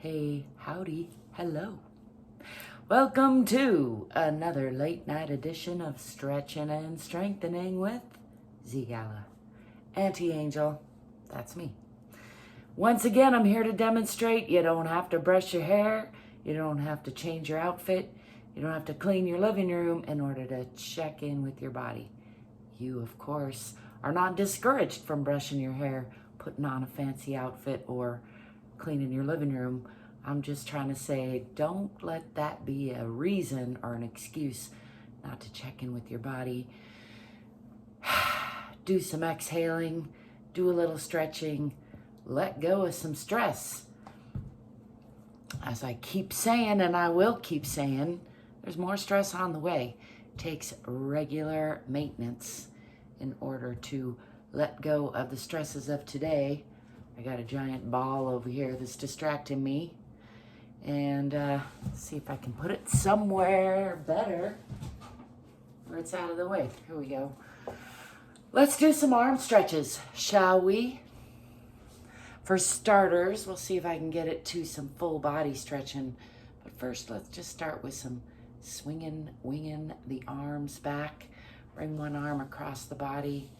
Hey, howdy, hello. Welcome to another late night edition of Stretching and Strengthening with ZGALA. Auntie Angel, that's me. Once again, I'm here to demonstrate you don't have to brush your hair, you don't have to change your outfit, you don't have to clean your living room in order to check in with your body. You, of course, are not discouraged from brushing your hair, putting on a fancy outfit, or cleaning your living room. I'm just trying to say, don't let that be a reason or an excuse not to check in with your body. Do some exhaling, do a little stretching, let go of some stress. As I keep saying, and I will keep saying, there's more stress on the way. It takes regular maintenance in order to let go of the stresses of today. I got a giant ball over here that's distracting me. And see if I can put it somewhere better where it's out of the way. Here we go. Let's do some arm stretches, shall we? For starters, we'll see if I can get it to some full body stretching. But first, let's just start with some swinging, winging the arms back. Bring one arm across the body.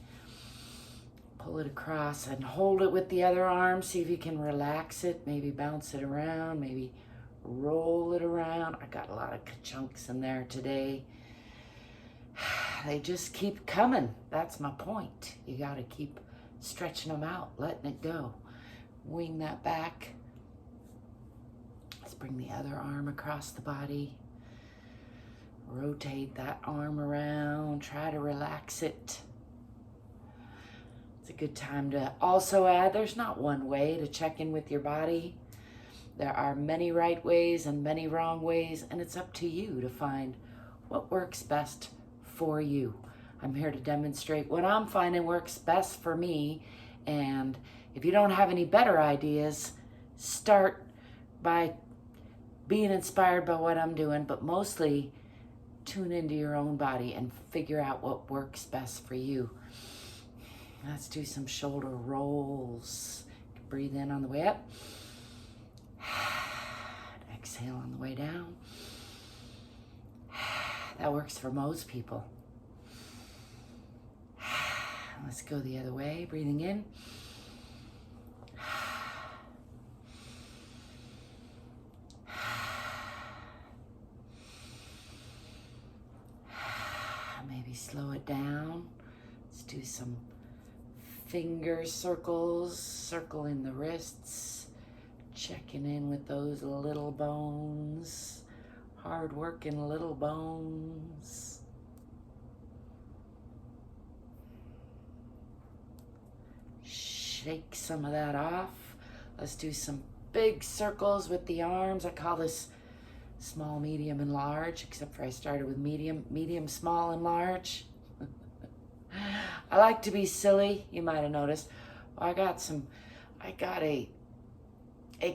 Pull it across and hold it with the other arm. See if you can relax it. Maybe bounce it around. Maybe roll it around. I got a lot of chunks in there today. They just keep coming. That's my point. You got to keep stretching them out, letting it go. Wing that back. Let's bring the other arm across the body. Rotate that arm around. Try to relax it. It's a good time to also add, there's not one way to check in with your body. There are many right ways and many wrong ways, and it's up to you to find what works best for you. I'm here to demonstrate what I'm finding works best for me, and if you don't have any better ideas, start by being inspired by what I'm doing, but mostly tune into your own body and figure out what works best for you. Let's do some shoulder rolls. Breathe in on the way up. Exhale on the way down. That works for most people. Let's go the other way. Breathing in. Maybe slow it down. Let's do some finger circles, circling the wrists, checking in with those little bones, hard-working little bones. Shake some of that off. Let's do some big circles with the arms. I call this small, medium, and large, except for I started with medium, small, and large. I like to be silly, you might have noticed. I got a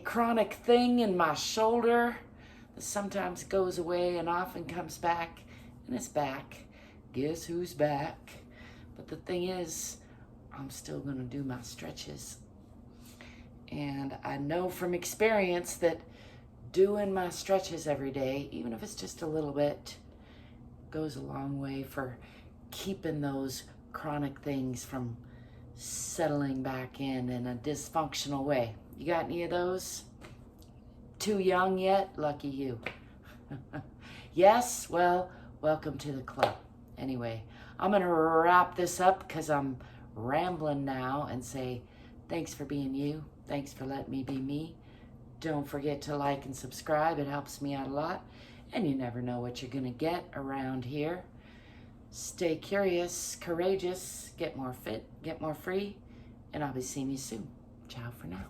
chronic thing in my shoulder that sometimes goes away and often comes back, and it's back. Guess who's back? But the thing is, I'm still gonna do my stretches. And I know from experience that doing my stretches every day, even if it's just a little bit, goes a long way for keeping those chronic things from settling back in a dysfunctional way. You got any of those? Too young yet? Lucky you. Yes? Well, welcome to the club. Anyway, I'm going to wrap this up because I'm rambling now and say thanks for being you. Thanks for letting me be me. Don't forget to like and subscribe. It helps me out a lot. And you never know what you're going to get around here. Stay curious, courageous, get more fit, get more free, and I'll be seeing you soon. Ciao for now.